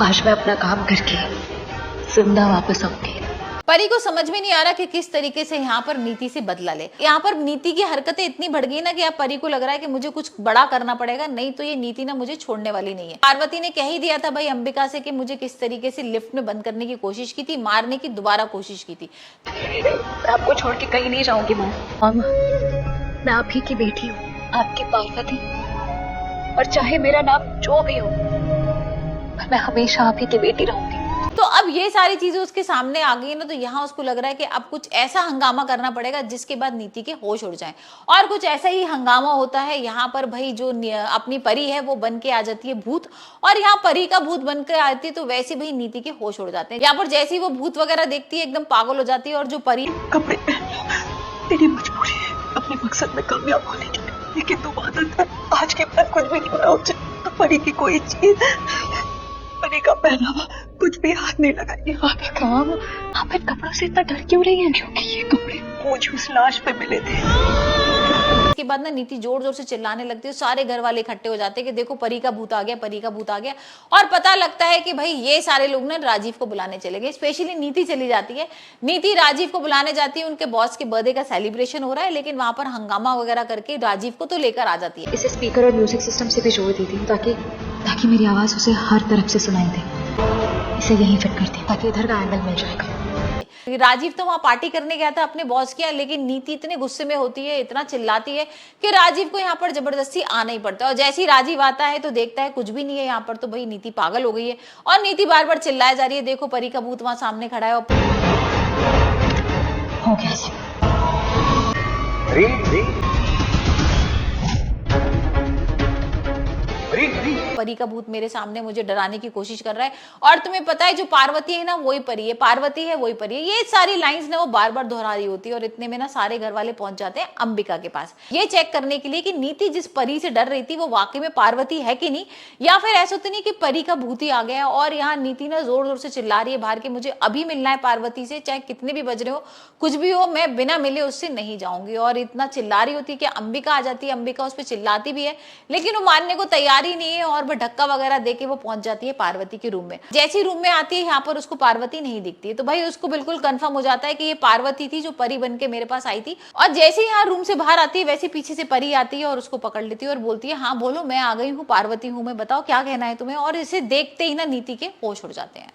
आज मैं अपना काम करके जिंदा वापस आऊंगी। परी को समझ में नहीं आ रहा कि किस तरीके से यहाँ पर नीति से बदला ले। यहाँ पर नीति की हरकतें इतनी बढ़ गई ना कि अब परी को लग रहा है कि मुझे कुछ बड़ा करना पड़ेगा, नहीं तो ये नीति ना मुझे छोड़ने वाली नहीं है। पार्वती ने कह ही दिया था भाई अंबिका से कि मुझे किस तरीके से लिफ्ट में बंद करने की कोशिश की थी, मारने की दोबारा कोशिश की थी। मैं आपको छोड़ के कहीं नहीं जाऊंगी माँ। मैं आप ही की बेटी हूँ, आपकी पार्वती, और चाहे मेरा नाम जो भी हो, मैं हमेशा आप ही की बेटी रहूंगी। तो अब ये सारी चीजें उसके सामने आ गई ना, तो यहाँ उसको लग रहा है कि अब कुछ ऐसा हंगामा करना पड़ेगा जिसके बाद नीति के होश उड़ जाएं। और कुछ ऐसा ही हंगामा होता है यहाँ पर। भाई जो अपनी परी है वो बन के आ जाती है भूत, और यहाँ परी का भूत बन के आती है, तो वैसे भाई नीति के होश उड़ जाते हैं। यहाँ पर जैसे ही वो भूत वगैरह देखती है एकदम पागल हो जाती है। और जो परी कपड़े तेरी मजबूरी है अपने मकसद में कामयाब होने की, लेकिन तुम आदत है आज के बाद कुछ भी क्यों ना हो जाए, परी की कोई चीज, परी का पहनावा कुछ भी हाथ नहीं लगाएगी। आप इन कपड़ों से इतना डर क्यों रही हैं? क्योंकि ये कपड़े मुझे उस लाश पे मिले थे। के बाद ना नीति जोर जोर से चिल्लाने लगती है। सारे घर वाले इकट्ठे हो जाते हैं कि देखो परी का भूत आ गया, परी का भूत आ गया। और पता लगता है कि भाई ये सारे लोग ना राजीव को बुलाने चले गए। स्पेशली नीति चली जाती है। नीति राजीव को बुलाने जाती है, उनके बॉस के बर्थडे का सेलिब्रेशन हो रहा है, लेकिन वहां पर हंगामा वगैरह करके राजीव को तो लेकर आ जाती है। इसे स्पीकर और म्यूजिक सिस्टम से भी जोड़ दी थी ताकि मेरी आवाज उसे हर तरफ से सुनाई दे। इसे यहीं फिट करती ताकि इधर का एंगल मिल जाएगा। राजीव तो वहां पार्टी करने गया था अपने बॉस के, लेकिन नीति इतने गुस्से में होती है, इतना चिल्लाती है कि राजीव को यहाँ पर जबरदस्ती आना ही पड़ता है। और जैसे ही राजीव आता है तो देखता है कुछ भी नहीं है यहाँ पर, तो भाई नीति पागल हो गई है। और नीति बार बार चिल्लाया जा रही है, देखो परी का भूत वहां सामने खड़ा है। हो गया परी का भूत मेरे सामने मुझे डराने की कोशिश कर रहा है। और तुम्हें पता है जो पार्वती है ना वही परी है, पार्वती है वही परी है। ये सारी लाइंस ना वो बार बार दोहरा रही होती है। और इतने में ना सारे घर वाले पहुंच जाते हैं अंबिका के पास, ये चेक करने के लिए कि नीति जिस परी से डर रही थी वो वाकई में पार्वती है कि नहीं, या फिर ऐसा तो नहीं कि परी का भूत ही आ गया। और यहाँ नीति ना जोर जोर से चिल्ला रही है बाहर के, मुझे अभी मिलना है पार्वती से, चाहे कितने भी बज रहे हो, कुछ भी हो, मैं बिना मिले उससे नहीं जाऊंगी। और इतना चिल्ला रही होती है कि अंबिका आ जाती है। अंबिका उस पर चिल्लाती भी है, लेकिन वो मानने को तैयार ही नहीं है। और वो धक्का वगैरह देके वो पहुंच जाती है पार्वती के रूम में। जैसी रूम में आती है यहाँ पर उसको पार्वती नहीं दिखती है, तो भाई उसको बिल्कुल कंफर्म हो जाता है कि ये पार्वती थी जो परी बन के मेरे पास आई थी। और जैसे ही यहाँ रूम से बाहर आती है वैसे पीछे से परी आती है और उसको पकड़ लेती है और बोलती है हाँ बोलो, मैं आ गई हूँ, पार्वती हूँ मैं, बताओ क्या कहना है तुम्हें। और इसे देखते ही ना नीति के होश उड़ जाते हैं।